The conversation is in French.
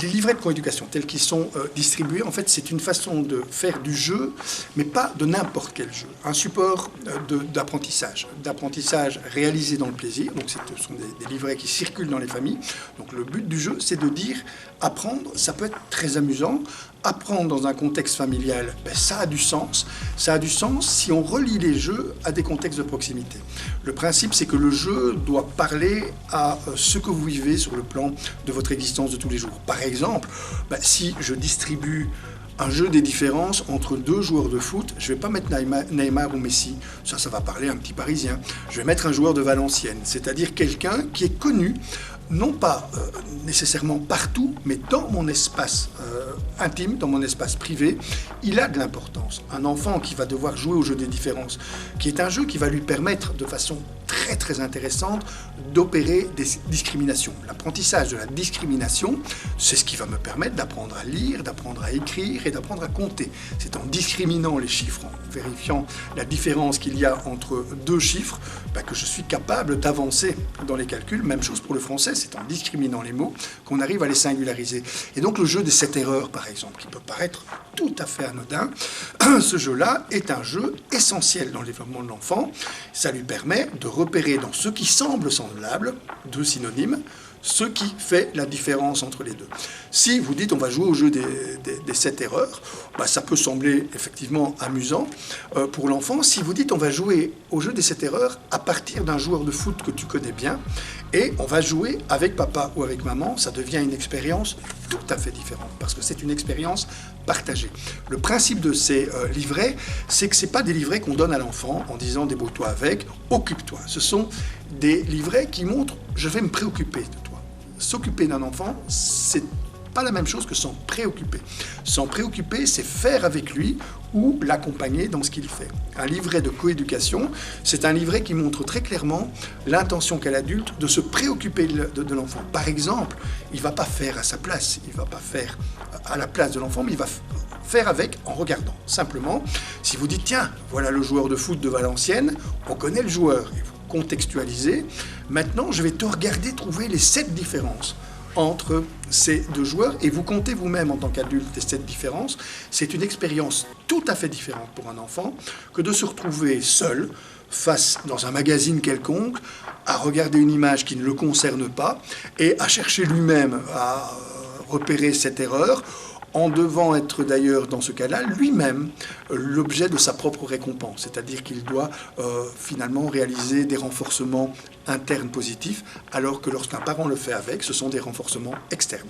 les livrets de coéducation tels qu'ils sont distribués, en fait, c'est une façon de faire du jeu, mais pas de n'importe quel jeu. Un support d'apprentissage réalisé dans le plaisir. Donc, ce sont des livrets qui circulent dans les familles. Donc, le but du jeu, c'est de dire apprendre, ça peut être très amusant. Apprendre dans un contexte familial, ben, ça a du sens. Ça a du sens si on relie les jeux à des contextes de proximité. Le principe, c'est que le jeu doit parler à ce que vous vivez sur le plan de votre existence de tous les jours. Par exemple, ben, si je distribue un jeu des différences entre deux joueurs de foot, je ne vais pas mettre Neymar ou Messi, ça va parler à un petit Parisien. Je vais mettre un joueur de Valenciennes, c'est-à-dire quelqu'un qui est connu, non pas nécessairement partout, mais dans mon espace intime, dans mon espace privé, il a de l'importance. Un enfant qui va devoir jouer au jeu des différences, qui est un jeu qui va lui permettre de façon très très intéressante d'opérer des discriminations. L'apprentissage de la discrimination, c'est ce qui va me permettre d'apprendre à lire, d'apprendre à écrire et d'apprendre à compter. C'est en discriminant les chiffres, en vérifiant la différence qu'il y a entre deux chiffres, que je suis capable d'avancer dans les calculs. Même chose pour le français, c'est en discriminant les mots qu'on arrive à les singulariser. Et donc le jeu des 7 erreurs, par exemple, qui peut paraître tout à fait anodin, ce jeu-là est un jeu essentiel dans le développement de l'enfant. Ça lui permet de repérer dans ce qui semble semblable, deux synonymes, ce qui fait la différence entre les deux. Si vous dites on va jouer au jeu des 7 erreurs, ça peut sembler effectivement amusant pour l'enfant. Si vous dites on va jouer au jeu des 7 erreurs à partir d'un joueur de foot que tu connais bien, et on va jouer avec papa ou avec maman, ça devient une expérience tout à fait différente, parce que c'est une expérience partagée. Le principe de ces livrets, c'est que ce n'est pas des livrets qu'on donne à l'enfant en disant débrouille-toi avec, occupe-toi. Ce sont des livrets qui montrent je vais me préoccuper de toi. S'occuper d'un enfant, c'est pas la même chose que s'en préoccuper. S'en préoccuper, c'est faire avec lui ou l'accompagner dans ce qu'il fait. Un livret de coéducation, c'est un livret qui montre très clairement l'intention qu'a l'adulte de se préoccuper de l'enfant. Par exemple, il ne va pas faire à sa place, il ne va pas faire à la place de l'enfant, mais il va faire avec en regardant. Simplement, si vous dites, tiens, voilà le joueur de foot de Valenciennes, on connaît le joueur, et vous contextualisez. Maintenant, je vais te regarder trouver les 7 différences entre ces deux joueurs et vous comptez vous-même en tant qu'adulte les 7 différences. C'est une expérience tout à fait différente pour un enfant que de se retrouver seul face dans un magazine quelconque à regarder une image qui ne le concerne pas et à chercher lui-même à repérer cette erreur, en devant être d'ailleurs, dans ce cas-là, lui-même l'objet de sa propre récompense. C'est-à-dire qu'il doit finalement réaliser des renforcements internes positifs, alors que lorsqu'un parent le fait avec, ce sont des renforcements externes.